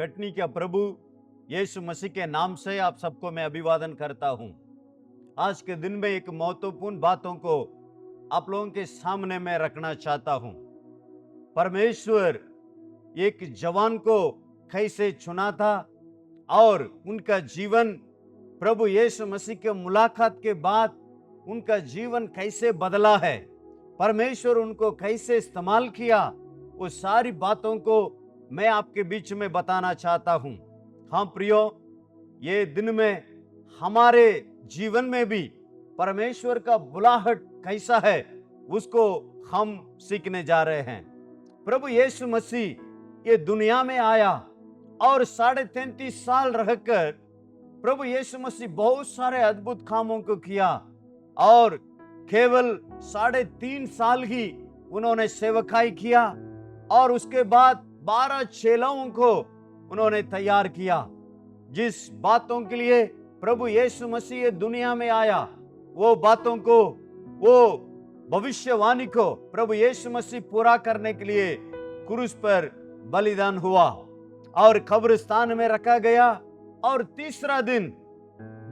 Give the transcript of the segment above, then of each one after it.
कटनी का प्रभु यीशु मसीह के नाम से आप सबको मैं अभिवादन करता हूं। आज के दिन में एक महत्वपूर्ण बातों को आप लोगों के सामने मैं रखना चाहता हूं। परमेश्वर एक जवान को कैसे चुना था और उनका जीवन प्रभु यीशु मसीह के मुलाकात के बाद उनका जीवन कैसे बदला है, परमेश्वर उनको कैसे इस्तेमाल किया, वो सारी बातों को मैं आपके बीच में बताना चाहता हूं। हाँ प्रियो, ये दिन में हमारे जीवन में भी परमेश्वर का बुलाहट कैसा है उसको हम सीखने जा रहे हैं। प्रभु यीशु मसीह ये दुनिया में आया और 33.5 साल रहकर प्रभु यीशु मसीह बहुत सारे अद्भुत कामों को किया और केवल 3.5 साल ही उन्होंने सेवकाई किया और उसके बाद 12 चेलों को उन्होंने तैयार किया। जिस बातों के लिए प्रभु यीशु मसीह दुनिया में आया, वो बातों को, वो भविष्यवाणी को प्रभु यीशु मसीह पूरा करने के लिए क्रूस पर बलिदान हुआ और कब्रिस्तान में रखा गया और तीसरा दिन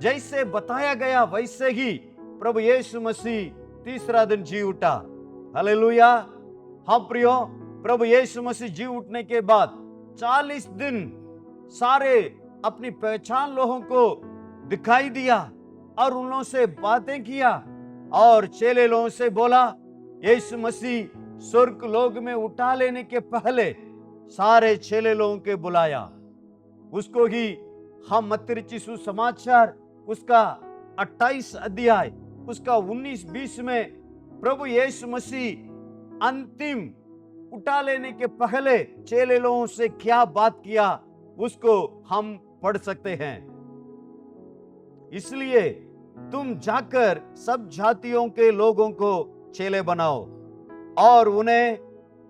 जैसे बताया गया वैसे ही प्रभु यीशु मसीह तीसरा दिन जी उठा। हालेलुया। हाँ प्रियो, प्रभु यीशु मसीह जी उठने के बाद 40 दिन सारे अपनी पहचान लोगों को दिखाई दिया और उन लोगों से बातें किया और चेले लोगों से बोला, यीशु मसीह स्वर्ग लोक में उठा लेने के पहले सारे चेले लोगों के बुलाया। उसको ही हम मत्ती रचित सुसमाचार उसका 28 अध्याय उसका 19-20 में प्रभु यीशु मसीह अंतिम उठा लेने के पहले चेले लोगों से क्या बात किया उसको हम पढ़ सकते हैं। इसलिए तुम जाकर सब जातियों के लोगों को चेले बनाओ और उन्हें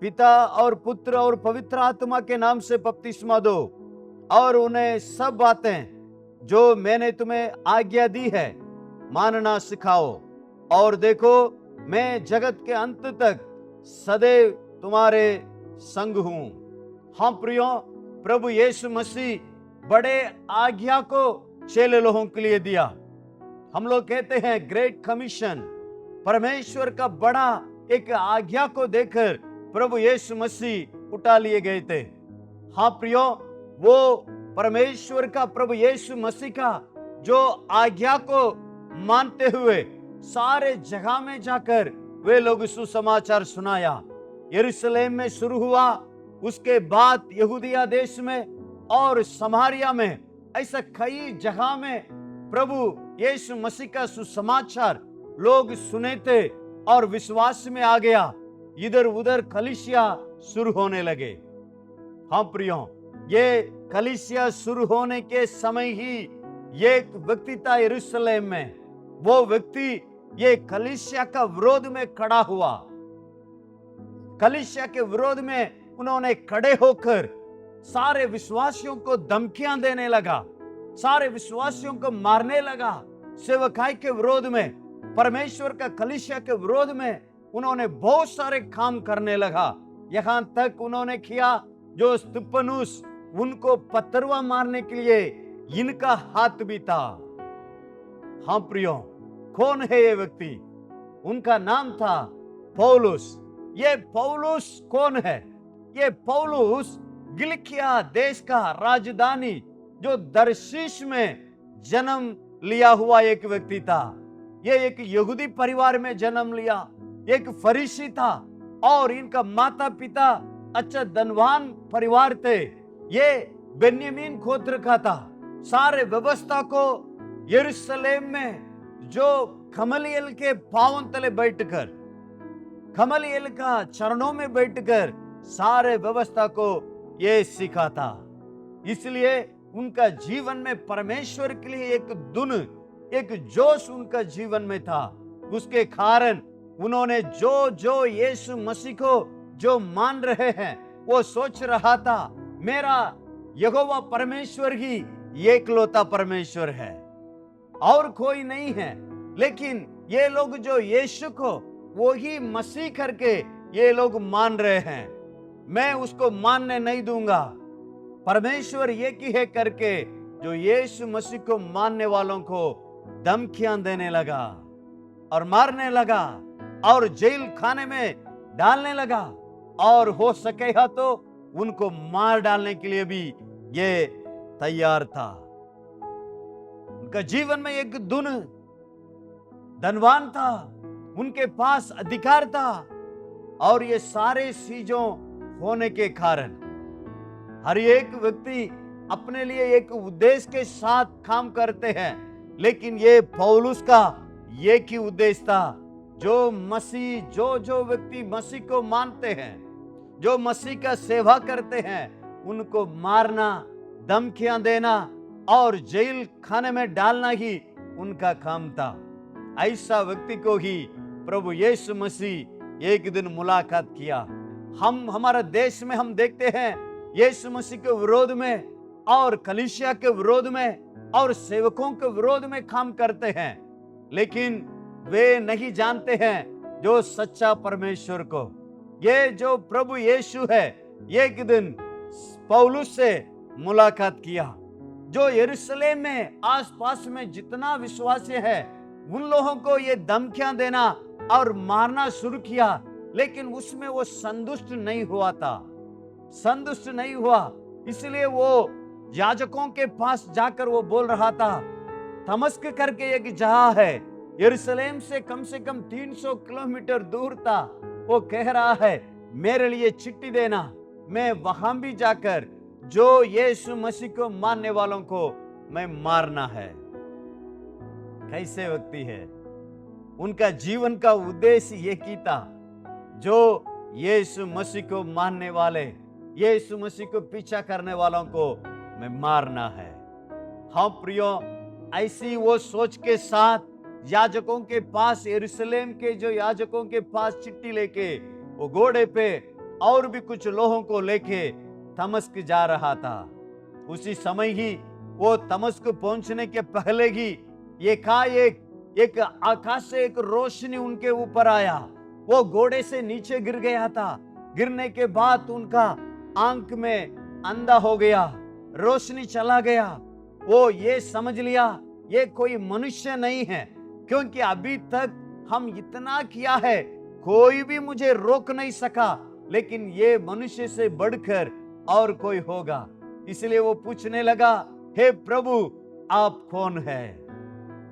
पिता और पुत्र और पवित्र आत्मा के नाम से बपतिस्मा दो और उन्हें सब बातें जो मैंने तुम्हें आज्ञा दी है मानना सिखाओ, और देखो मैं जगत के अंत तक सदैव तुम्हारे संग हूं। हाँ प्रियो, प्रभु यीशु मसीह बड़े आज्ञा को चेले लोगों के लिए दिया। हम लोग कहते हैं ग्रेट कमीशन। परमेश्वर का बड़ा एक आज्ञा को देकर प्रभु यीशु मसीह उठा लिए गए थे। हाँ प्रियो, वो परमेश्वर का प्रभु यीशु मसीह का जो आज्ञा को मानते हुए सारे जगह में जाकर वे लोग सुसमाचार सुनाया। यरूशलेम में शुरू हुआ, उसके बाद यहूदिया देश में और समारिया में, ऐसा कई जगह में प्रभु यीशु मसीह का सुसमाचार लोग सुने थे और विश्वास में आ गया। इधर उधर कलीसिया शुरू होने लगे। हाँ प्रियो, ये कलीसिया शुरू होने के समय ही एक व्यक्ति था यरूशलेम में। वो व्यक्ति ये कलीसिया का विरोध में खड़ा हुआ। कलीसिया के विरोध में उन्होंने खड़े होकर सारे विश्वासियों को धमकियां देने लगा, सारे विश्वासियों को मारने लगा। सेवकाई के विरोध में, परमेश्वर का कलीसिया के विरोध में उन्होंने बहुत सारे काम करने लगा। यहां तक उन्होंने किया जो स्तिफनुस उनको पत्थरवा मारने के लिए इनका हाथ भी था। हाँ प्रियो, कौन है ये व्यक्ति? उनका नाम था पौलुस। ये पौलुस कौन है? ये पौलुस किलिकिया देश का राजधानी जो दर्शीश में जन्म लिया हुआ एक व्यक्ति था। ये एक यहूदी परिवार में जन्म लिया, एक फरीसी था और इनका माता पिता अच्छा धनवान परिवार थे। ये बेन्यामीन गोत्र का था। सारे व्यवस्था को यरूशलेम में जो गमलीएल के पांव तले बैठकर, गमलीएल का चरणों में बैठकर सारे व्यवस्था को ये सीखा था। इसलिए उनका जीवन में परमेश्वर के लिए एक धुन, एक जोश उनका जीवन में था। उसके कारण उन्होंने जो जो यीशु मसीह को जो मान रहे हैं, वो सोच रहा था मेरा यहोवा परमेश्वर ही एकलौता परमेश्वर है और कोई नहीं है। लेकिन ये लोग जो यीशु को वो ही मसीह करके ये लोग मान रहे हैं, मैं उसको मानने नहीं दूंगा। परमेश्वर एक ही है करके जो यीशु मसीह को मानने वालों को धमकियां देने लगा और मारने लगा और जेल खाने में डालने लगा, और हो सकेगा तो उनको मार डालने के लिए भी ये तैयार था। उनका जीवन में एक धनवान था, उनके पास अधिकार था, और ये सारे चीजों होने के कारण हर एक व्यक्ति अपने लिए एक उद्देश्य के साथ काम करते हैं, लेकिन ये पौलुस का एक ही उद्देश्य था। जो व्यक्ति मसीह को मानते हैं, जो मसीह का सेवा करते हैं, उनको मारना, धमकियां देना और जेल खाने में डालना ही उनका काम था। ऐसा व्यक्ति को ही प्रभु यीशु मसीह एक दिन मुलाकात किया। हमारा देश में हम देखते हैं यीशु मसीह के विरोध में और कलीसिया के विरोध में और सेवकों के विरोध में काम करते हैं, लेकिन वे नहीं जानते हैं जो सच्चा परमेश्वर को। ये जो प्रभु यीशु है, एक दिन पौलुस से मुलाकात किया। जो यरूशलेम में आसपास में जितना विश्वासी है, उन लोगों को ये धमकियां देना और मारना शुरू किया, लेकिन उसमें वो संतुष्ट नहीं हुआ था, संतुष्ट नहीं हुआ। इसलिए वो याजकों के पास जाकर वो बोल रहा था, दमिश्क करके एक जगह है, यरूशलेम से कम 300 किलोमीटर दूर था। वो कह रहा है, मेरे लिए चिट्ठी देना, मैं वहां भी जाकर जो यीशु मसीह को मानने वालों को मैं मारना है। कैसे व्यक्ति है, उनका जीवन का उद्देश्य एक ही था, जो यीशु मसीह को मानने वाले, यीशु मसीह को पीछा करने वालों को मैं मारना है। हाँ प्रियो, ऐसी वो सोच के साथ याजकों के पास, यरूशलेम के जो याजकों के पास चिट्ठी लेके वो घोड़े पे और भी कुछ लोगों को लेके दमिश्क जा रहा था। उसी समय ही वो दमिश्क पहुंचने के पहले ही एक आकाश से एक रोशनी उनके ऊपर आया। वो घोड़े से नीचे गिर गया था। गिरने के बाद उनका आंख में अंधा हो गया, रोशनी चला गया। वो ये समझ लिया ये कोई मनुष्य नहीं है, क्योंकि अभी तक हम इतना किया है, कोई भी मुझे रोक नहीं सका, लेकिन ये मनुष्य से बढ़कर और कोई होगा। इसलिए वो पूछने लगा, हे प्रभु आप कौन है?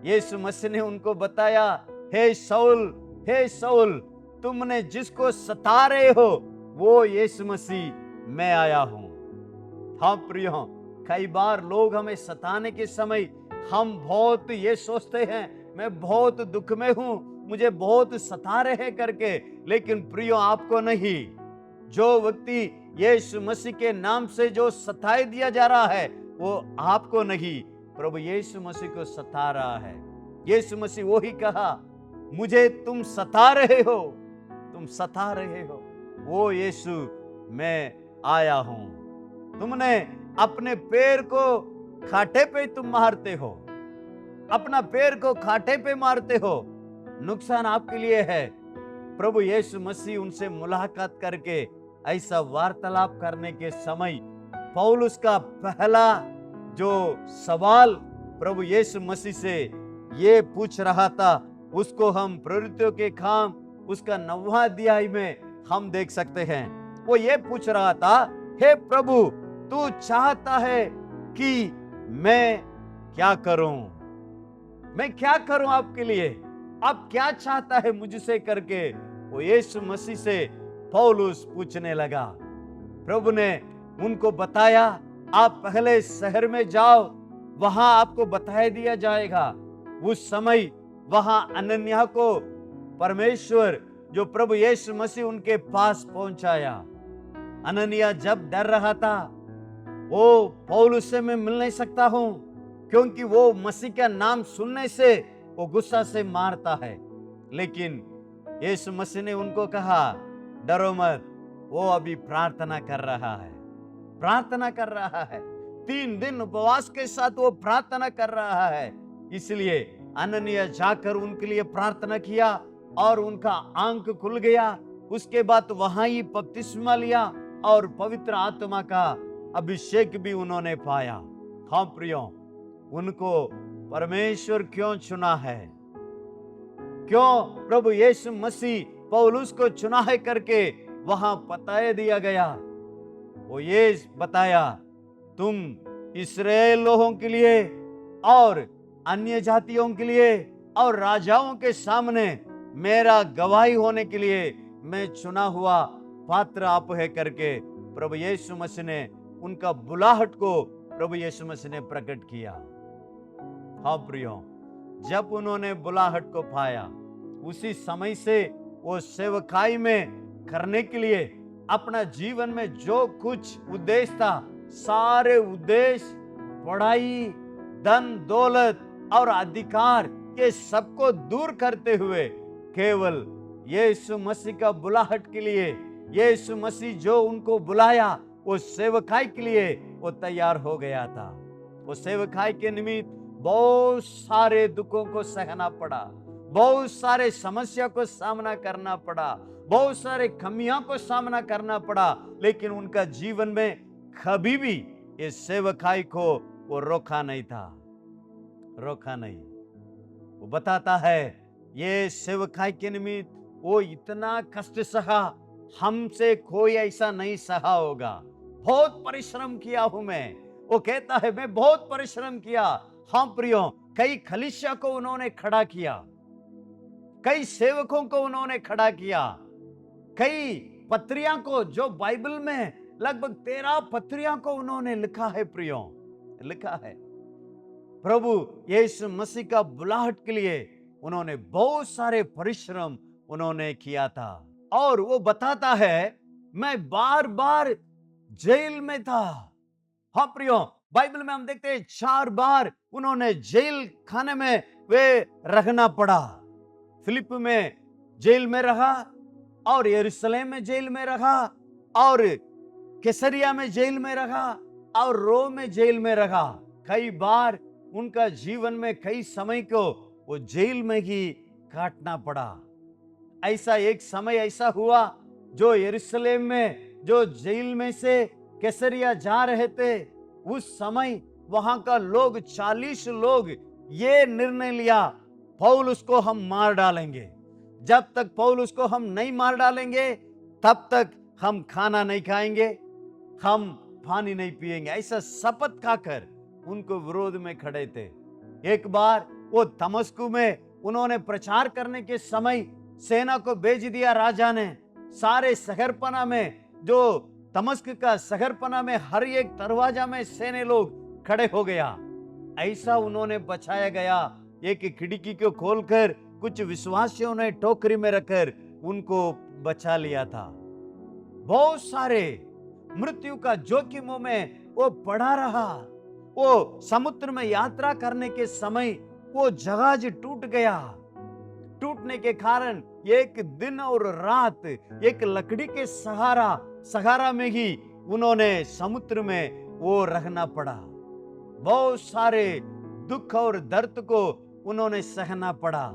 यीशु मसीह ने उनको बताया, हे शाऊल, तुमने जिसको सता रहे हो वो यीशु मसीह मैं आया हूं। हाँ प्रियो, कई बार लोग हमें सताने के समय हम बहुत ये सोचते हैं, मैं बहुत दुख में हूं, मुझे बहुत सता रहे हैं करके, लेकिन प्रियो आपको नहीं। जो व्यक्ति यीशु मसीह के नाम से जो सताए दिया जा रहा है, वो आपको नहीं, प्रभु यीशु मसीह को सता रहा है। यीशु मसीह वो ही कहा, मुझे तुम सता रहे हो, तुम सता रहे हो, वो यीशु मैं आया हूं। तुमने अपने पैर को खाटे पे तुम मारते हो, अपना पैर को खाटे पे मारते हो, नुकसान आपके लिए है। प्रभु यीशु मसीह उनसे मुलाकात करके ऐसा वार्तालाप करने के समय पौलुस का पहला जो सवाल प्रभु यीशु मसीह से ये पूछ रहा था, उसको हम प्रवृत्तियों के काम उसका 9वां अध्याय में हम देख सकते हैं। वो ये पूछ रहा था, हे प्रभु तू चाहता है कि मैं क्या करूं? मैं क्या करूं आपके लिए? आप क्या चाहता है मुझसे करके वो यीशु मसीह से पौलुस पूछने लगा। प्रभु ने उनको बताया, आप पहले शहर में जाओ, वहां आपको बताया दिया जाएगा। उस समय वहां अनन्या को परमेश्वर जो प्रभु यीशु मसीह उनके पास पहुंचाया। अनन्या जब डर रहा था, वो पौलुस से मैं मिल नहीं सकता हूं, क्योंकि वो मसीह का नाम सुनने से वो गुस्सा से मारता है। लेकिन यीशु मसीह ने उनको कहा, डरो मत, वो अभी प्रार्थना कर रहा है, प्रार्थना कर रहा है। 3 दिन उपवास के साथ वो प्रार्थना कर रहा है। इसलिए अनन्या जाकर उनके लिए प्रार्थना किया और उनका आंख खुल गया। उसके बाद वहां ही बपतिस्मा लिया और पवित्र आत्मा का अभिषेक भी उन्होंने पाया। हाँ प्रियो, उनको परमेश्वर क्यों चुना है? क्यों प्रभु यीशु मसीह पौलुस को चुना है करके वहां बताया दिया गया। वो ये बताया, तुम इस्राएल लोगों के लिए और अन्य जातियों के लिए और राजाओं के सामने मेरा गवाही होने के लिए मैं चुना हुआ पात्र आप है करके प्रभु यीशु मसीह ने उनका बुलाहट को प्रभु यीशु मसीह ने प्रकट किया। हाँ प्रियो, जब उन्होंने बुलाहट को पाया, उसी समय से वो सेवकाई में करने के लिए अपना जीवन में जो कुछ उद्देश्य था, सारे उद्देश्य, पढ़ाई, धन दौलत और अधिकार, ये सबको दूर करते हुए केवल यीशु मसीह का बुलाहट के लिए, यीशु मसीह जो उनको बुलाया वो सेवकाई के लिए वो तैयार हो गया था। वो सेवकाई के निमित्त बहुत सारे दुखों को सहना पड़ा, बहुत सारे समस्या को सामना करना पड़ा, बहुत सारे कमियों को सामना करना पड़ा, लेकिन उनका जीवन में कभी भी इस सेवकाई को वो रोका नहीं था, रोका नहीं। वो बताता है ये सेवकाई के निमित्त वो इतना कष्ट सहा, हमसे कोई ऐसा नहीं सहा होगा। बहुत परिश्रम किया हूं मैं, वो कहता है मैं बहुत परिश्रम किया। हाँ प्रियो, कई कलीसिया को उन्होंने खड़ा किया, कई सेवकों को उन्होंने खड़ा किया, कई पत्रियां को, जो बाइबल में लगभग 13 पत्रियां को उन्होंने लिखा है प्रियो, लिखा है। प्रभु यीशु मसीह का बुलाहट के लिए उन्होंने बहुत सारे परिश्रम उन्होंने किया था। और वो बताता है मैं बार बार जेल में था। हाँ प्रियो, बाइबल में हम देखते हैं 4 बार उन्होंने जेल खाने में वे रहना पड़ा। फिलिप में जेल में रहा, और यरूशलेम में जेल में रहा, और कैसरिया में जेल में रहा, और रोम में जेल में रहा। कई बार उनका जीवन में कई समय को वो जेल में ही काटना पड़ा। ऐसा एक समय ऐसा हुआ, जो यरूशलेम में जो जेल में से कैसरिया जा रहे थे, उस समय वहां का लोग 40 लोग ये निर्णय लिया, पौलुस को हम मार डालेंगे। जब तक पौलुस को हम नहीं मार डालेंगे तब तक हम खाना नहीं खाएंगे, हम पानी नहीं पिएंगे। ऐसा शपथ खाकर उनको विरोध में खड़े थे। एक बार वो दमिश्क में उन्होंने प्रचार करने के समय सेना को भेज दिया राजा ने। सारे शहरपना में, जो दमिश्क का शहरपना में हर एक दरवाजा में सेने लोग खड़े हो गया। ऐसा उन्होंने बचाया गया। एक खिड़की को खोलकर कुछ विश्वासियों ने टोकरी में रखकर उनको बचा लिया था। बहुत सारे मृत्यु का जोखिमों में वो पड़ा रहा। वो समुद्र में यात्रा करने के समय वो जहाज टूट गया। टूटने के कारण एक दिन और रात एक लकड़ी के सहारा में ही उन्होंने समुद्र में वो रहना पड़ा। बहुत सारे दुख और दर्द को उन्होंने सहना पड़ा।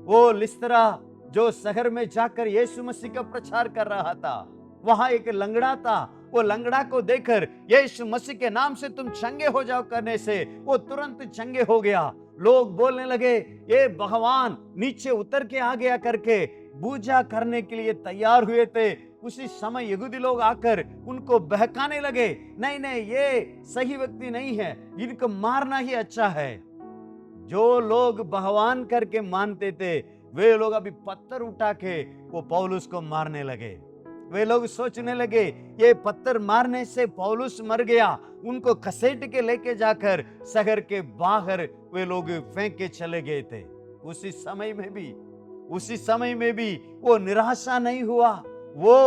वो लिस्त्रा जो शहर में जाकर यीशु मसीह का प्रचार कर रहा था, वहां एक लंगड़ा था। वो लंगड़ा को देखकर यीशु मसीह के नाम से तुम चंगे हो जाओ करने से वो तुरंत चंगे हो गया। लोग बोलने लगे ये भगवान नीचे उतर के आ गया करके पूजा करने के लिए तैयार हुए थे। उसी समय यहूदी लोग आकर उनको बहकाने लगे, नहीं नहीं ये सही व्यक्ति नहीं है, इनको मारना ही अच्छा है। जो लोग भगवान करके मानते थे वे लोग अभी पत्थर उठा के वो पौलुस को मारने लगे। वे लोग सोचने लगे ये पत्थर मारने से पौलुस मर गया। उनको घसीट के लेके जाकर शहर के बाहर वे लोग फेंक के चले गए थे। उसी समय में भी वो निराशा नहीं हुआ। वो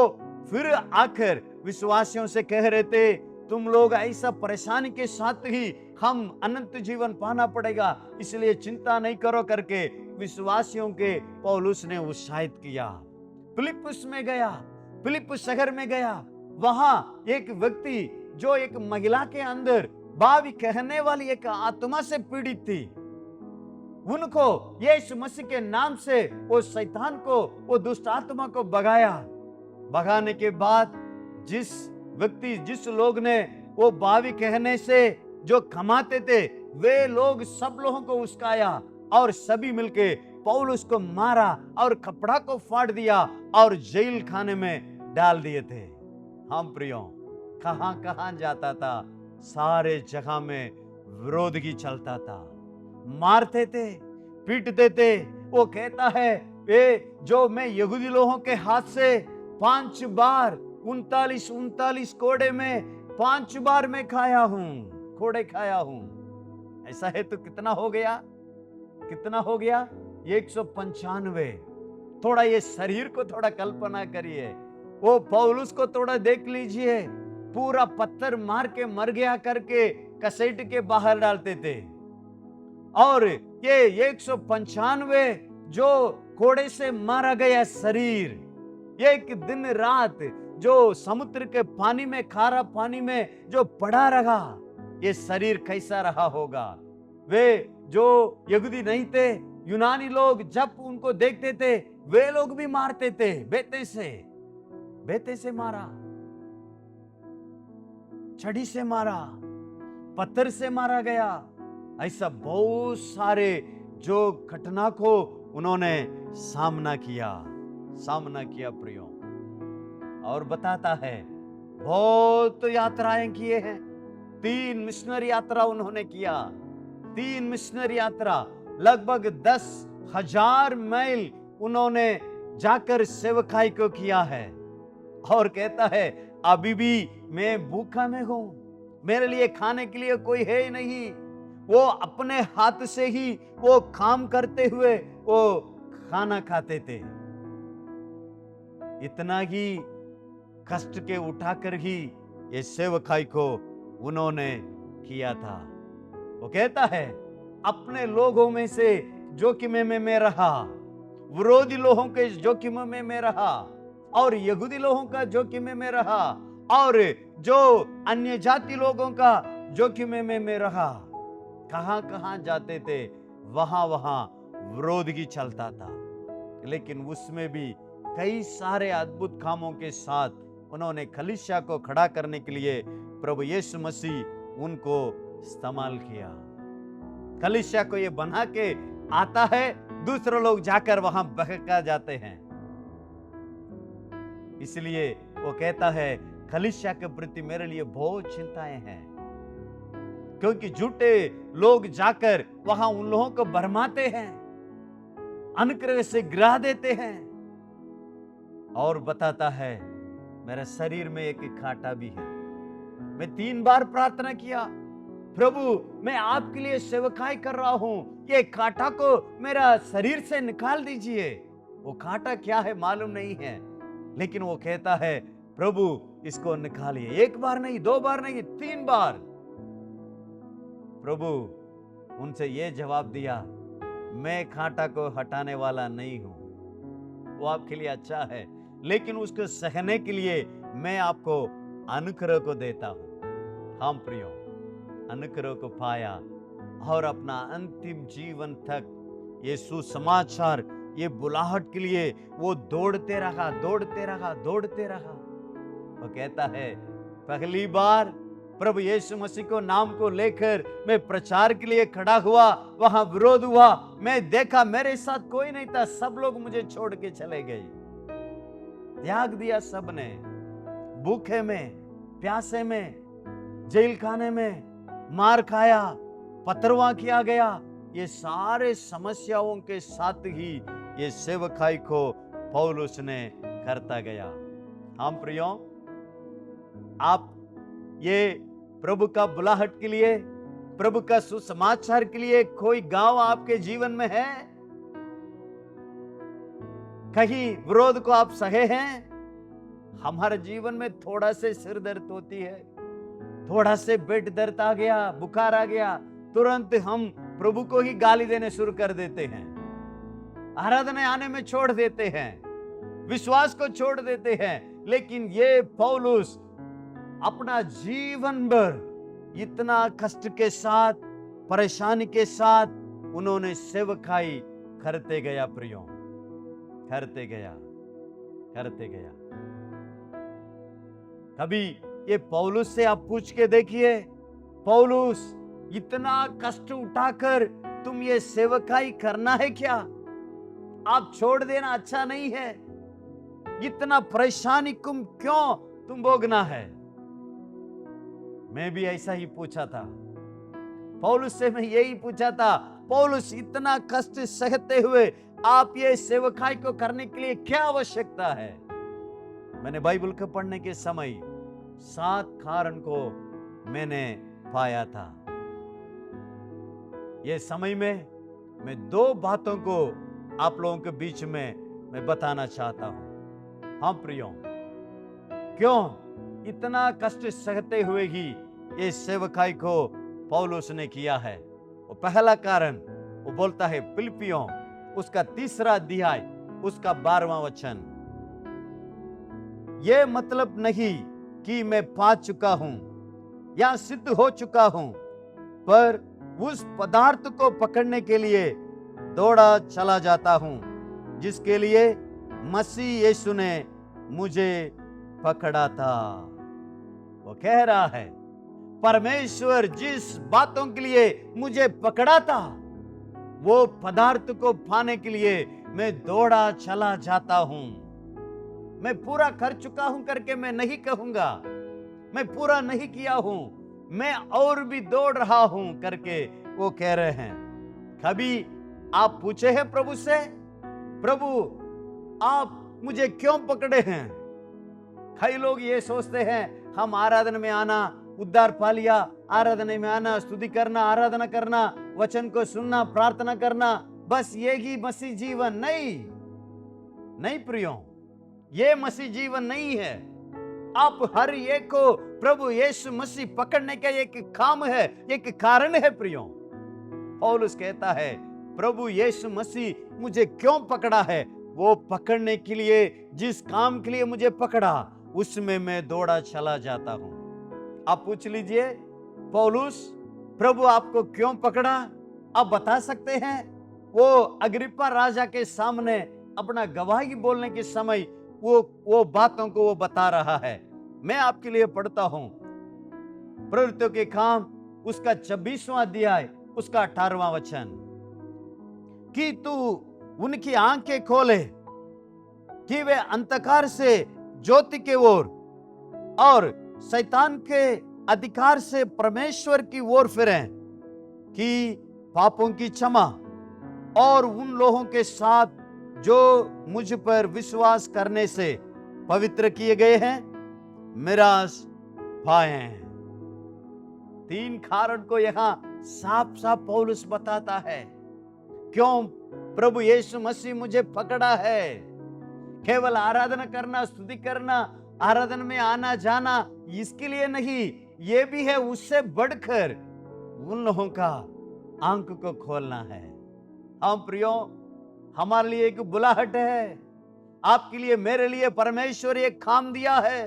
फिर आकर विश्वासियों से कह रहे थे तुम लोग ऐसा परेशानी के साथ ही हम अनंत जीवन पाना पड़ेगा, इसलिए चिंता नहीं करो करके विश्वासियों के पौलुस ने उत्साहित किया। फिलिप्पुस में गया, फिलिप्पुस शहर में गया। वहां एक व्यक्ति जो एक महिला के अंदर भावी कहने वाली एक आत्मा से पीड़ित थी, उनको यीशु मसीह के नाम से वो शैतान को, वो दुष्ट आत्मा को भगाया। भगाने के बाद जिस लोग ने वो बावी कहने से जो कमाते थे वे लोग सब लोगों को उस्काया और सभी मिलके पौलुस को मारा और कपड़ा को फाड़ दिया और जेल खाने में डाल दिए थे। हम प्रियो, कहां कहां जाता था, सारे जगह में विरोधी चलता था, मारते थे, पीटते थे। वो कहता है ये जो मैं यहूदी लोगों के हाथ से 5 बार 39 कोड़े में 5 बार मैं खाया हूं, कोड़े खाया हूं। ऐसा है तो कितना हो गया, कितना हो गया? 195। थोड़ा ये शरीर को थोड़ा कल्पना करिए, वो पौलुस को थोड़ा देख लीजिए, पूरा पत्थर मार के मर गया करके कसेट के बाहर डालते थे। और ये 195 जो कोड़े से मारा गया शरीर, एक दिन रात जो समुद्र के पानी में, खारा पानी में जो पड़ा रहा, ये शरीर कैसा रहा होगा? वे जो यहूदी नहीं थे, यूनानी लोग जब उनको देखते थे वे लोग भी मारते थे, बेते से मारा, छड़ी से मारा, पत्थर से मारा गया। ऐसा बहुत सारे जो घटना को उन्होंने सामना किया प्रियो। और बताता है बहुत यात्राएं किए हैं, 3 मिशनरी यात्रा उन्होंने किया, 3 मिशनरी यात्रा, लगभग 10,000 मील उन्होंने जाकर सेवकाई को किया है। और कहता है अभी भी मैं भूखा में हूं, मेरे लिए खाने के लिए कोई है ही नहीं। वो अपने हाथ से ही वो काम करते हुए वो खाना खाते थे। इतना ही कष्ट के उठाकर ही ये सेवकाई को उन्होंने किया था। वो कहता है अपने लोगों में से जोखिम में मैं रहा, विरोधी लोगों के जोखिम में मैं रहा, और यहूदी लोगों का जोखिम में मैं रहा, और जो अन्य जाति लोगों का जोखिम में मैं रहा। कहां कहां जाते थे, वहां वहां विरोधी चलता था, लेकिन उसमें भी कई सारे अद्भुत कामों के साथ उन्होंने कलीसिया को खड़ा करने के लिए प्रभु यीशु मसीह उनको इस्तेमाल किया। कलीसिया को ये बना के आता है, दूसरे लोग जाकर वहां बहका जाते हैं। इसलिए वो कहता है कलीसिया के प्रति मेरे लिए बहुत चिंताएं हैं, क्योंकि झूठे लोग जाकर वहां उन लोगों को भरमाते हैं, अनुग्रह से गिरा देते हैं। और बताता है मेरे शरीर में एक कांटा भी है। मैं 3 बार प्रार्थना किया, प्रभु मैं आपके लिए सेवकाई कर रहा हूं, ये कांटा को मेरा शरीर से निकाल दीजिए। वो कांटा क्या है मालूम नहीं है, लेकिन वो कहता है प्रभु इसको निकालिए। 1 बार नहीं, 2 बार नहीं, 3 बार। प्रभु उनसे ये जवाब दिया, मैं कांटा को हटाने वाला नहीं हूं, वो आपके लिए अच्छा है, लेकिन उसको सहने के लिए मैं आपको अनुग्रह को देता हूं। हम प्रियो अनुग्रह को पाया और अपना अंतिम जीवन तक ये सुसमाचार, ये बुलाहट के लिए वो दौड़ते रहा। वो कहता है पहली बार प्रभु यीशु मसीह को नाम को लेकर मैं प्रचार के लिए खड़ा हुआ, वहां विरोध हुआ, मैं देखा मेरे साथ कोई नहीं था, सब लोग मुझे छोड़ के चले गए, त्याग दिया सबने। भूखे में, प्यासे में, जेल खाने में मार खाया, पथरवाह किया गया, ये सारे समस्याओं के साथ ही ये सेवकाई को पौलुस ने करता गया। हम प्रियो, आप ये प्रभु का बुलाहट के लिए, प्रभु का सुसमाचार के लिए कोई गांव आपके जीवन में है? कहीं विरोध को आप सहे हैं? हमारे जीवन में थोड़ा से सिर दर्द होती है, थोड़ा से पेट दर्द आ गया, बुखार आ गया, तुरंत हम प्रभु को ही गाली देने शुरू कर देते हैं, आराधना आने में छोड़ देते हैं, विश्वास को छोड़ देते हैं। लेकिन ये पौलुस अपना जीवन भर इतना कष्ट के साथ, परेशानी के साथ उन्होंने सेवकाई करते गया प्रियो, करते गया। कभी ये पौलुस से आप पूछ के देखिए, पौलुस इतना कष्ट उठाकर तुम ये सेवकाई करना है क्या? आप छोड़ देना अच्छा नहीं है? इतना परेशानी क्यों तुम भोगना है? मैं भी ऐसा ही पूछा था, पौलुस से मैं यही पूछा था, पौलुस इतना कष्ट सहते हुए आप ये सेवकाई को करने के लिए क्या आवश्यकता है? मैंने बाइबल को पढ़ने के समय 7 कारण को मैंने पाया था। ये समय में मैं 2 बातों को आप लोगों के बीच में मैं बताना चाहता हूं। हाँ प्रियो, क्यों इतना कष्ट सहते हुए ही ये सेवकाई को पौलुस ने किया है? वो पहला कारण वो बोलता है फिलिपियों उसका 3 अध्याय उसका 12वां वचन। ये मतलब नहीं कि मैं पा चुका हूं या सिद्ध हो चुका हूं, पर उस पदार्थ को पकड़ने के लिए दौड़ा चला जाता हूं जिसके लिए मसीह यीशु ने मुझे पकड़ा था। वो कह रहा है, परमेश्वर जिस बातों के लिए मुझे पकड़ा था, वो पदार्थ को पाने के लिए मैं दौड़ा चला जाता हूं। मैं पूरा कर चुका हूं करके मैं नहीं कहूंगा, मैं पूरा नहीं किया हूं, मैं और भी दौड़ रहा हूं करके वो कह रहे हैं। कभी आप पूछे हैं प्रभु से, प्रभु आप मुझे क्यों पकड़े हैं? कई लोग ये सोचते हैं हम आराधना में आना, उद्धार पा लिया, आराधना में आना, स्तुति करना, आराधना करना, वचन को सुनना, प्रार्थना करना, बस ये ही मसीह जीवन। नहीं प्रियो, ये मसीह जीवन नहीं है। आप हर एक को प्रभु यीशु मसीह पकड़ने का एक काम है, एक कारण है प्रियो। पौलुस कहता है, प्रभु यीशु मसीह मुझे क्यों पकड़ा है? वो पकड़ने के लिए, जिस काम के लिए मुझे पकड़ा, उसमें मैं दौड़ा चला जाता हूं। आप पूछ लीजिए, पौलुस प्रभु आपको क्यों पकड़ा? आप बता सकते हैं? वो अग्रिप्पा राजा के सामने अपना गवाही बोलने के समय वो बातों को वो बता रहा है। मैं आपके लिए पढ़ता हूं, प्रवृत्तियों के काम उसका 26वां अध्याय उसका 18वां वचन, कि तू उनकी आंखें खोले कि वे अंधकार से ज्योति के ओर और शैतान के अधिकार से परमेश्वर की ओर फिरें, कि पापों की क्षमा और उन लोगों के साथ जो मुझ पर विश्वास करने से पवित्र किए गए हैं मिरास पाए। 3 कारण को यहां साफ साफ पौलुस बताता है, क्यों प्रभु यीशु मसीह मुझे पकड़ा है। केवल आराधना करना, स्तुति करना, आराधना में आना जाना, इसके लिए नहीं, ये भी है उससे बढ़कर उन लोगों का आंख को खोलना है। हम प्रियो, हमारे लिए एक बुलाहट है, आपके लिए, मेरे लिए परमेश्वर एक काम दिया है,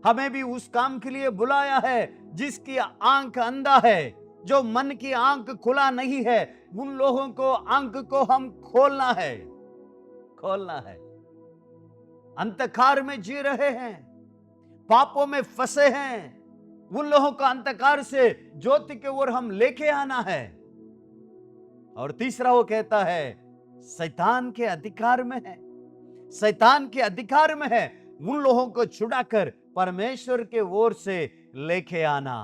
हमें भी उस काम के लिए बुलाया है। जिसकी आंख अंधा है, जो मन की आंख खुला नहीं है, उन लोगों को आंख को हम खोलना है। अंधकार में जी रहे हैं, पापों में फंसे हैं, उन लोगों को अंधकार से ज्योति की ओर हम लेके आना है। और तीसरा वो कहता है, शैतान के अधिकार में है, शैतान के अधिकार में है, उन लोगों को छुड़ाकर परमेश्वर के ओर से लेके आना।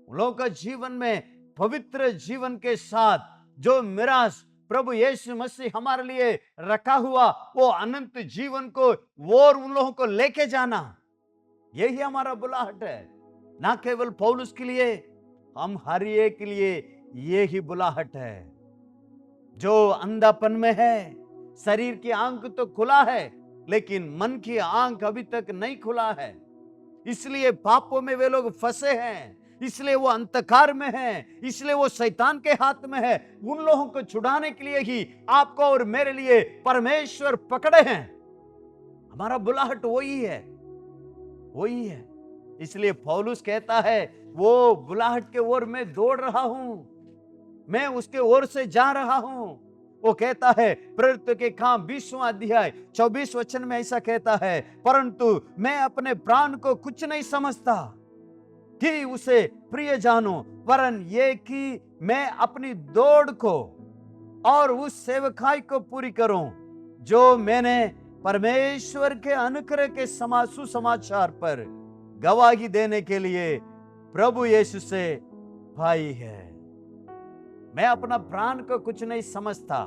उन लोगों का जीवन में पवित्र जीवन के साथ जो मिरास प्रभु यीशु मसीह हमारे लिए रखा हुआ, वो अनंत जीवन को और उन लोगों को लेके जाना, यही हमारा बुलाहट है। ना केवल पौलुस के लिए, हम हर एक के लिए यही बुलाहट है। जो अंधापन में है, शरीर की आंख तो खुला है, लेकिन मन की आंख अभी तक नहीं खुला है, इसलिए पापों में वे लोग फंसे हैं, इसलिए वो अंधकार में हैं, इसलिए वो शैतान के हाथ में है। उन लोगों को छुड़ाने के लिए ही आपको और मेरे लिए परमेश्वर पकड़े हैं। हमारा बुलाहट वही है। इसलिए पौलुस कहता है, वो बुलाहट के ओर मैं दौड़ रहा हूं, मैं उसके ओर से जा रहा हूं। वो कहता है, प्रेरितों के काम 20वां अध्याय 24 वचन में ऐसा कहता है, परंतु मैं अपने प्राण को कुछ नहीं समझता कि उसे प्रिय जानो, वरन ये कि मैं अपनी दौड़ को और उस सेवकाई को पूरी करूं जो मैंने परमेश्वर के अनुग्रह के सुसमाचार पर गवाही देने के लिए प्रभु यीशु से पाई है। मैं अपना प्राण को कुछ नहीं समझता,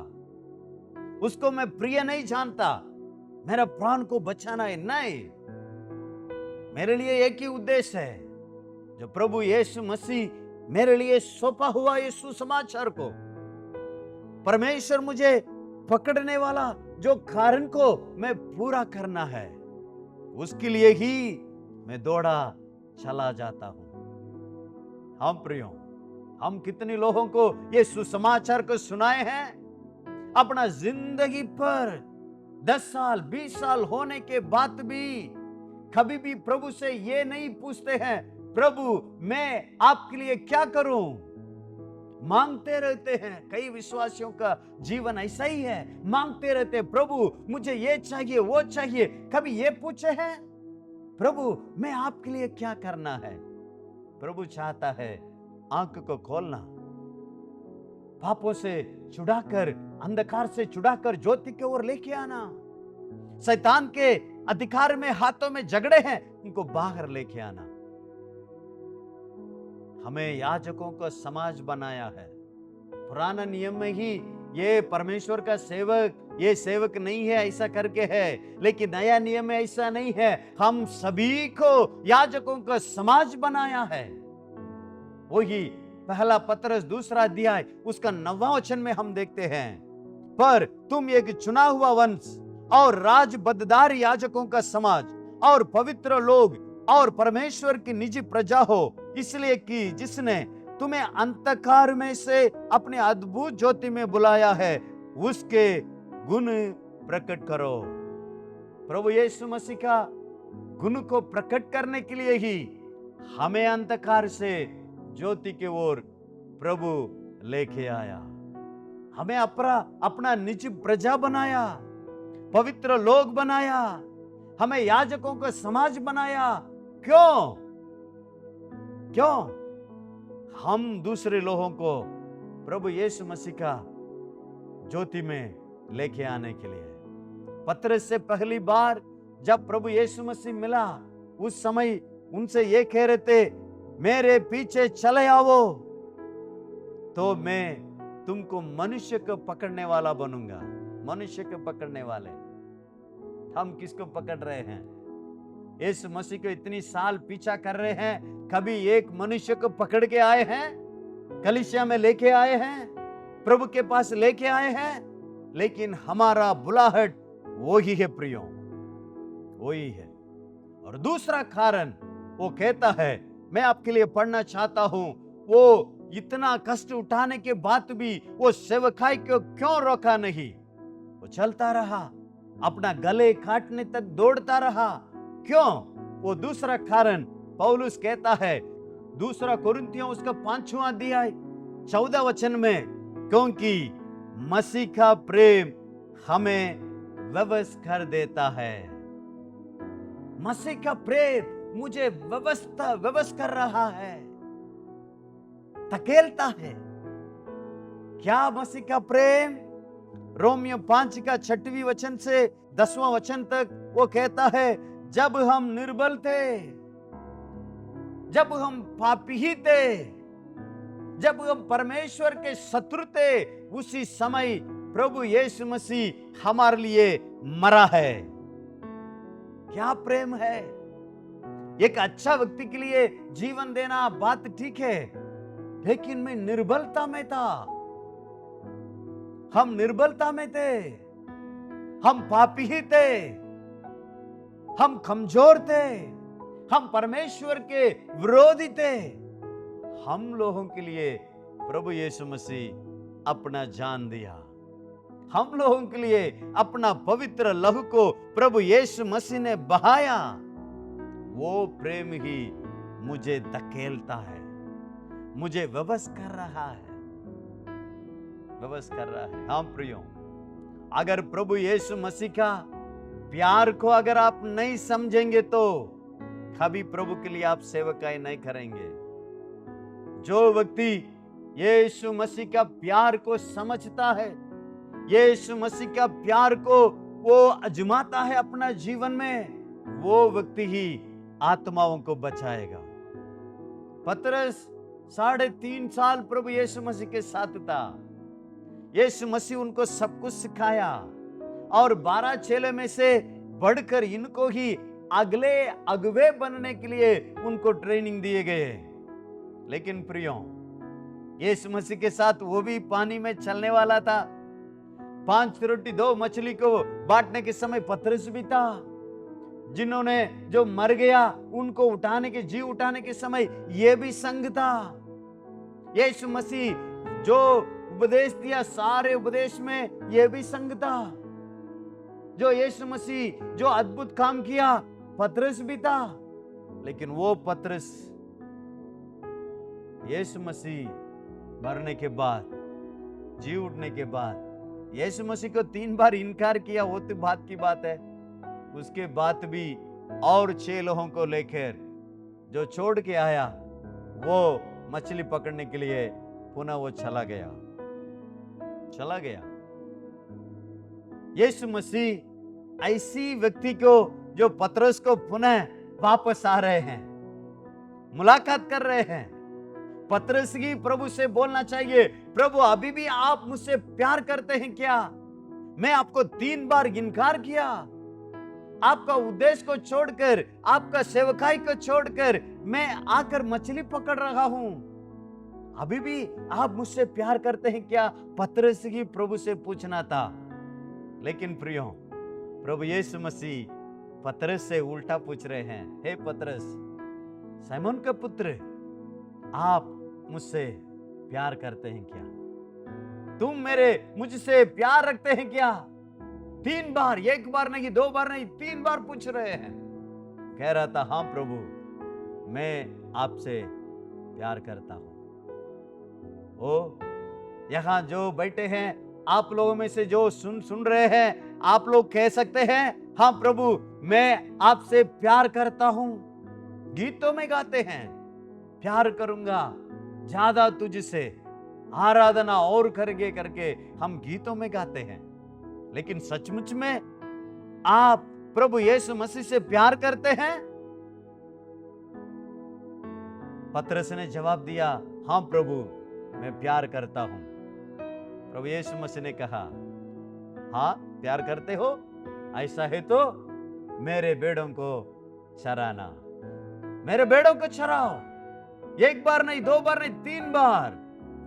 उसको मैं प्रिय नहीं जानता, मेरा प्राण को बचाना है, नहीं। मेरे लिए एक ही उद्देश्य है, जो प्रभु यीशु मसीह मेरे लिए सौंपा हुआ ये सुसमाचार को, परमेश्वर मुझे पकड़ने वाला जो कारण को मैं पूरा करना है, उसके लिए ही मैं दौड़ा चला जाता हूं। हम प्रियो, हम कितने लोगों को ये सुसमाचार को सुनाए हैं, अपना जिंदगी पर 10 साल 20 साल होने के बाद भी कभी भी प्रभु से ये नहीं पूछते हैं, प्रभु मैं आपके लिए क्या करूं। मांगते रहते हैं। कई विश्वासियों का जीवन ऐसा ही है, मांगते रहते, प्रभु मुझे ये चाहिए वो चाहिए। कभी ये पूछे हैं, प्रभु मैं आपके लिए क्या करना है। प्रभु चाहता है आंख को खोलना, पापों से छुड़ाकर, अंधकार से छुड़ाकर ज्योति की ओर लेके आना। शैतान के अधिकार में हाथों में झगड़े हैं, उनको बाहर लेके आना। हमें याजकों का समाज बनाया है। पुराना नियम में ही ये परमेश्वर का सेवक, ये सेवक नहीं है ऐसा करके है, लेकिन नया नियम में ऐसा नहीं है। हम सभी को याजकों का समाज बनाया है। वही पहला पतरस 2 अध्याय उसका 9वां वचन में हम देखते हैं, पर तुम एक चुना हुआ वंश और राजबद्दार याजकों का समाज और पवित्र लोग और परमेश्वर की निजी प्रजा हो, इसलिए कि जिसने तुम्हें अंधकार में से अपने अद्भुत ज्योति में बुलाया है, उसके गुण प्रकट करो। प्रभु यीशु मसीह का गुण को प्रकट करने के लिए ही हमें अंधकार से ज्योति की ओर प्रभु लेके आया। हमें अपना निजी प्रजा बनाया, पवित्र लोग बनाया, हमें याजकों का समाज बनाया। क्यों? हम दूसरे लोगों को प्रभु यीशु मसीह का ज्योति में लेके आने के लिए। पतरस से पहली बार जब प्रभु यीशु मसीह मिला, उस समय उनसे ये कह रहे थे, मेरे पीछे चले आओ तो मैं तुमको मनुष्य को पकड़ने वाला बनूंगा। मनुष्य को पकड़ने वाले। हम किसको पकड़ रहे हैं? यीशु मसीह को इतनी साल पीछा कर रहे हैं, कभी एक मनुष्य को पकड़ के आए हैं, कलीसिया में लेके आए हैं, प्रभु के पास लेके आए हैं? लेकिन हमारा बुलाहट वही है प्रियो, वही है। और दूसरा कारण वो कहता है, मैं आपके लिए पढ़ना चाहता हूं, वो इतना कष्ट उठाने के बाद भी वो सेवकाई को क्यों रोका नहीं? वो चलता रहा, अपना गले काटने तक दौड़ता रहा। क्यों? वो दूसरा कारण पौलुस कहता है, 2 कोरिन्थियों उसका 5वां अध्याय 14 वचन में, क्योंकि मसीह का प्रेम हमें विवश कर देता है। मसीह का प्रेम मुझे विवश कर रहा है, धकेलता है। क्या मसीह का प्रेम? रोमियो 5 का 6वें वचन से 10वां वचन तक वो कहता है, जब हम निर्बल थे, जब हम पापी ही थे, जब हम परमेश्वर के शत्रु थे, उसी समय प्रभु यीशु मसीह हमारे लिए मरा है। क्या प्रेम है! एक अच्छा व्यक्ति के लिए जीवन देना बात ठीक है, लेकिन मैं निर्बलता में था। हम निर्बलता में थे, हम पापी ही थे, हम कमजोर थे, हम परमेश्वर के विरोधी थे। हम लोगों के लिए प्रभु यीशु मसीह अपना जान दिया। हम लोगों के लिए अपना पवित्र लहू को प्रभु यीशु मसीह ने बहाया। वो प्रेम ही मुझे धकेलता है, मुझे विवश कर रहा है। व्यवस्था कर रहा है। हाँ प्रियो, अगर प्रभु यीशु मसीह का प्यार को अगर आप नहीं समझेंगे तो कभी प्रभु के लिए आप सेवकाई नहीं करेंगे। जो व्यक्ति यीशु मसीह का प्यार को समझता है, यीशु मसीह का प्यार को वो आजमाता है अपना जीवन में, वो व्यक्ति ही आत्माओं को बचाएगा। पतरस 3.5 साल प्रभु यीशु मसीह के साथ था। यीशु मसीह उनको सब कुछ सिखाया और 12 चेले में से बढ़कर इनको ही अगले अगुवे बनने के लिए उनको ट्रेनिंग दिए गए। लेकिन प्रियो, यीशु मसीह के साथ वो भी पानी में चलने वाला था। 5 रोटी 2 मछली को बांटने के समय पतरस भी था। जिन्होंने जो मर गया उनको उठाने के जी उठाने के समय ये भी संग था। यीशु मसीह जो उपदेश दिया सारे उपदेश में ये भी संग था। जो यीशु मसीह जो अद्भुत काम किया पतरस भी था। लेकिन वो पतरस यीशु मसीह मरने के बाद, जी उठने के बाद यीशु मसीह को 3 बार इनकार किया, वो तो बात की बात है। उसके बाद भी और 6 लोगों को लेकर जो छोड़ के आया, वो मछली पकड़ने के लिए पुनः वो चला गया। यीशु मसीह ऐसी व्यक्ति को जो पतरस को पुनः वापस आ रहे हैं, मुलाकात कर रहे हैं। पतरस की प्रभु से बोलना चाहिए, प्रभु अभी भी आप मुझसे प्यार करते हैं क्या? मैं आपको 3 बार इनकार किया, आपका उद्देश्य को छोड़कर, आपका सेवकाई को छोड़कर मैं आकर मछली पकड़ रहा हूं। अभी भी आप मुझसे प्यार करते हैं क्या? पतरस की प्रभु से पूछना था। लेकिन प्रियो, प्रभु यीशु मसीह पतरस से उल्टा पूछ रहे हैं, हे पतरस, सिमोन का पुत्र, आप मुझसे प्यार करते हैं क्या? तुम मुझसे प्यार रखते हैं क्या? 3 बार, 1 बार नहीं, 2 बार नहीं, 3 बार पूछ रहे हैं। कह रहा था, हाँ प्रभु, मैं आपसे प्यार करता हूं। ओ यहां जो बैठे हैं, आप लोगों में से जो सुन रहे हैं, आप लोग कह सकते हैं, हाँ प्रभु, मैं आपसे प्यार करता हूं। गीतों में गाते हैं, प्यार करूंगा ज्यादा तुझसे, आराधना और करके हम गीतों में गाते हैं। लेकिन सचमुच में आप प्रभु यीशु मसीह से प्यार करते हैं? पतरस ने जवाब दिया, हाँ प्रभु, मैं प्यार करता हूं। प्रभु यीशु मसीह ने कहा, हाँ प्यार करते हो? ऐसा है तो मेरे भेड़ों को चराना, मेरे भेड़ों को चराओ। 1 बार नहीं, 2 बार नहीं, 3 बार।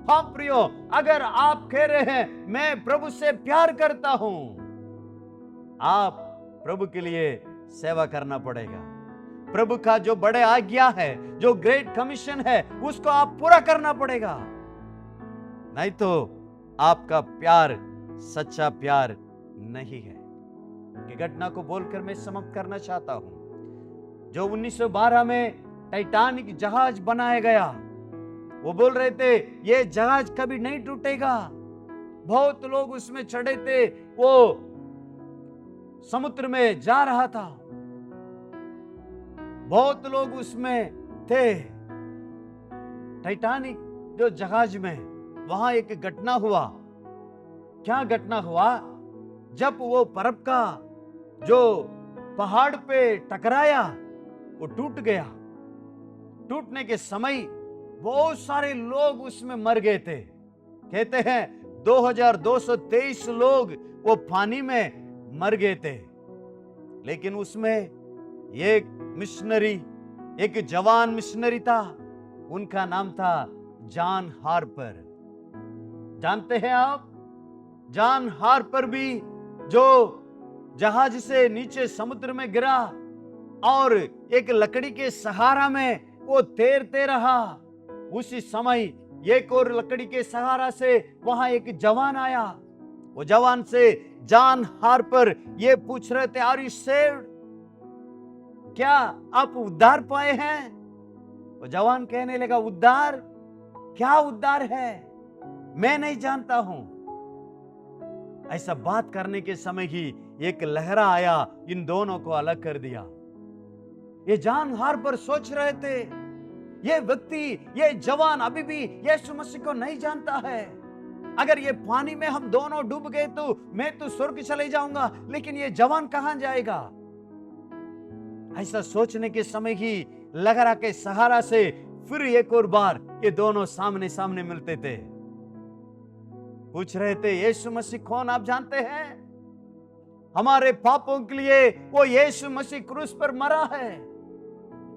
हाँ प्रियो, अगर आप कह रहे हैं मैं प्रभु से प्यार करता हूं, आप प्रभु के लिए सेवा करना पड़ेगा। प्रभु का जो बड़े आज्ञा है, जो ग्रेट कमीशन है, उसको आप पूरा करना पड़ेगा। नहीं तो आपका प्यार सच्चा प्यार नहीं है। की घटना को बोलकर मैं समाप्त करना चाहता हूं। जो 1912 में टाइटैनिक जहाज बनाया गया, वो बोल रहे थे ये जहाज कभी नहीं टूटेगा। बहुत लोग उसमें चढ़े थे, वो समुद्र में जा रहा था, बहुत लोग उसमें थे। टाइटैनिक जो जहाज में, वहां एक घटना हुआ। क्या घटना हुआ? जब वो बर्फ का जो पहाड़ पे टकराया, वो टूट गया। टूटने के समय बहुत सारे लोग उसमें मर गए थे। कहते हैं 2223 लोग वो पानी में मर गए थे। लेकिन उसमें एक मिशनरी, एक जवान मिशनरी था, उनका नाम था जॉन हार्पर। जानते हैं आप? जॉन हार्पर भी जो जहाज से नीचे समुद्र में गिरा और एक लकड़ी के सहारा में वो तैरते रहा। उसी समय एक और लकड़ी के सहारा से वहां एक जवान आया। वो जवान से जॉन हार्पर ये पूछ रहे थे, आर यू सेव्ड? क्या आप उद्धार पाए हैं? वो जवान कहने लगा, उद्धार? क्या उद्धार है? मैं नहीं जानता हूं। ऐसा बात करने के समय ही एक लहरा आया, इन दोनों को अलग कर दिया। ये जान हार पर सोच रहे थे, ये व्यक्ति, ये जवान अभी भी यीशु मसीह को नहीं जानता है। अगर ये पानी में हम दोनों डूब गए तो मैं तो स्वर्ग चले जाऊंगा, लेकिन ये जवान कहां जाएगा? ऐसा सोचने के समय ही लहरा के सहारा से फिर एक और बार ये दोनों सामने सामने मिलते थे। पूछ रहे थे, यीशु मसीह कौन आप जानते हैं? हमारे पापों के लिए वो यीशु मसीह क्रूस पर मरा है।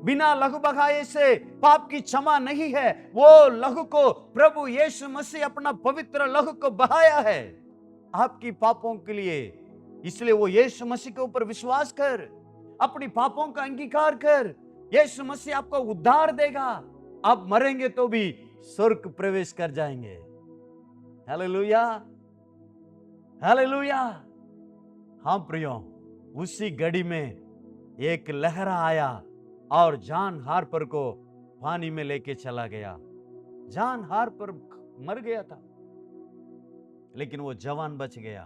बिना लहू बहाए से पाप की क्षमा नहीं है। वो लहू को प्रभु यीशु मसीह अपना पवित्र लहू को बहाया है आपकी पापों के लिए। इसलिए वो यीशु मसीह के ऊपर विश्वास कर, अपनी पापों का अंगीकार कर, यीशु मसीह आपको उद्धार देगा। आप मरेंगे तो भी स्वर्ग प्रवेश कर जाएंगे। Hallelujah, hallelujah. हाँ प्रियो, उसी घड़ी में एक लहरा आया और जॉन हार्पर को पानी में लेके चला गया। जॉन हार्पर मर गया था, लेकिन वो जवान बच गया।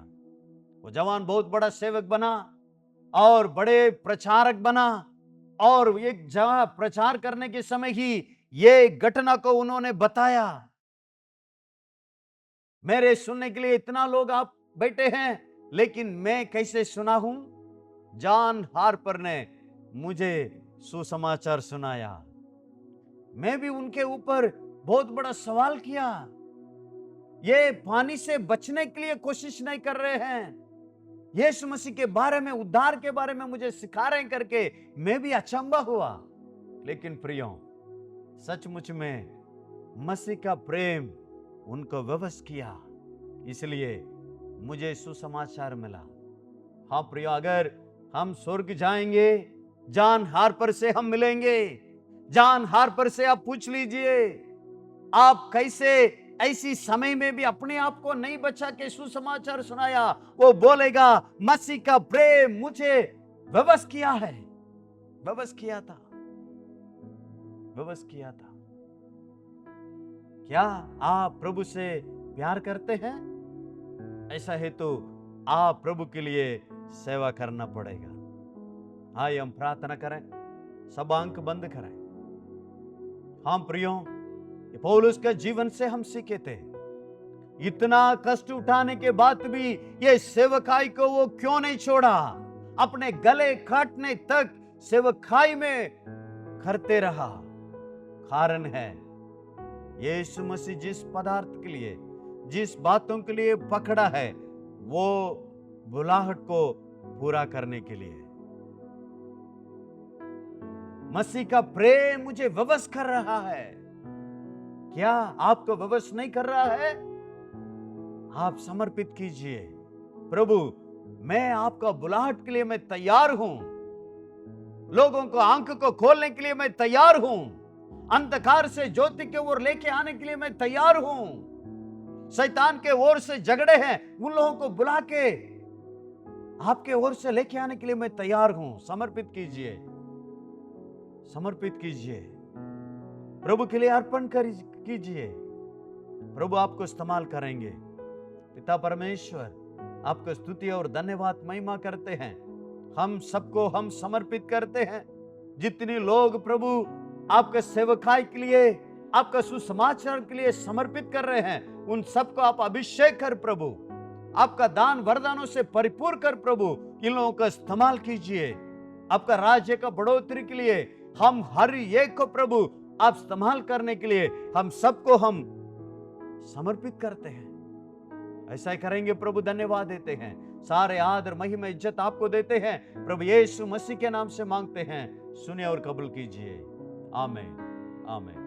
वो जवान बहुत बड़ा सेवक बना और बड़े प्रचारक बना, और एक जगह प्रचार करने के समय ही ये घटना को उन्होंने बताया। मेरे सुनने के लिए इतना लोग आप बैठे हैं, लेकिन मैं कैसे सुना हूं? जॉन हार्पर ने मुझे सुसमाचार सुनाया। मैं भी उनके ऊपर बहुत बड़ा सवाल किया। ये पानी से बचने के लिए कोशिश नहीं कर रहे हैं, यीशु मसीह के बारे में, उद्धार के बारे में मुझे सिखा रहे हैं करके मैं भी अचंभा हुआ। लेकिन प्रियो, सचमुच में मसीह का प्रेम उनको विवश किया, इसलिए मुझे सुसमाचार मिला। हाँ प्रियो, अगर हम स्वर्ग जाएंगे, जॉन हार्पर से हम मिलेंगे। जॉन हार्पर से आप पूछ लीजिए, आप कैसे ऐसी समय में भी अपने आप को नहीं बचा के सुसमाचार सुनाया। वो बोलेगा, मसीह का प्रेम मुझे विवश किया है, विवश किया था, विवश किया था। क्या आप प्रभु से प्यार करते हैं? ऐसा है तो आप प्रभु के लिए सेवा करना पड़ेगा। आइए हम प्रार्थना करें, सब आंख बंद करें। हाँ प्रियो, पौलुस के जीवन से हम सीखे थे, इतना कष्ट उठाने के बाद भी ये सेवकाई को वो क्यों नहीं छोड़ा? अपने गले काटने तक सेवकाई में करते रहा। कारण है, यीशु मसीह जिस पदार्थ के लिए, जिस बातों के लिए पकड़ा है, वो बुलाहट को पूरा करने के लिए। मसीह का प्रेम मुझे विवश कर रहा है। क्या आपको विवश नहीं कर रहा है? आप समर्पित कीजिए, प्रभु मैं आपका बुलाहट के लिए मैं तैयार हूं। लोगों को आंख को खोलने के लिए मैं तैयार हूं। अंधकार से ज्योति की ओर लेके आने के लिए मैं तैयार हूं। शैतान के ओर से झगड़े हैं, उन लोगों को बुला के आपके ओर से लेके आने के लिए मैं तैयार हूं। समर्पित कीजिए, समर्पित कीजिए, प्रभु के लिए अर्पण कीजिए। प्रभु आपको इस्तेमाल करेंगे। पिता परमेश्वर, आपको स्तुति और धन्यवाद महिमा करते हैं। हम सबको हम समर्पित करते हैं। जितने लोग प्रभु आपके सेवकाई के लिए, आपका सुसमाचार के लिए समर्पित कर रहे हैं, उन सबको आप अभिषेक कर प्रभु, आपका दान वरदानों से परिपूर्ण कर प्रभु। इन लोगों का इस्तेमाल कीजिए आपका राज्य का बढ़ोतरी के लिए। हम हर एक को प्रभु आप इस्तेमाल करने के लिए हम सबको हम समर्पित करते हैं। ऐसा ही करेंगे प्रभु, धन्यवाद देते हैं। सारे आदर महिमा इज्जत आपको देते हैं। प्रभु यीशु मसीह के नाम से मांगते हैं, सुनिए और कबूल कीजिए। आमीन, आमीन।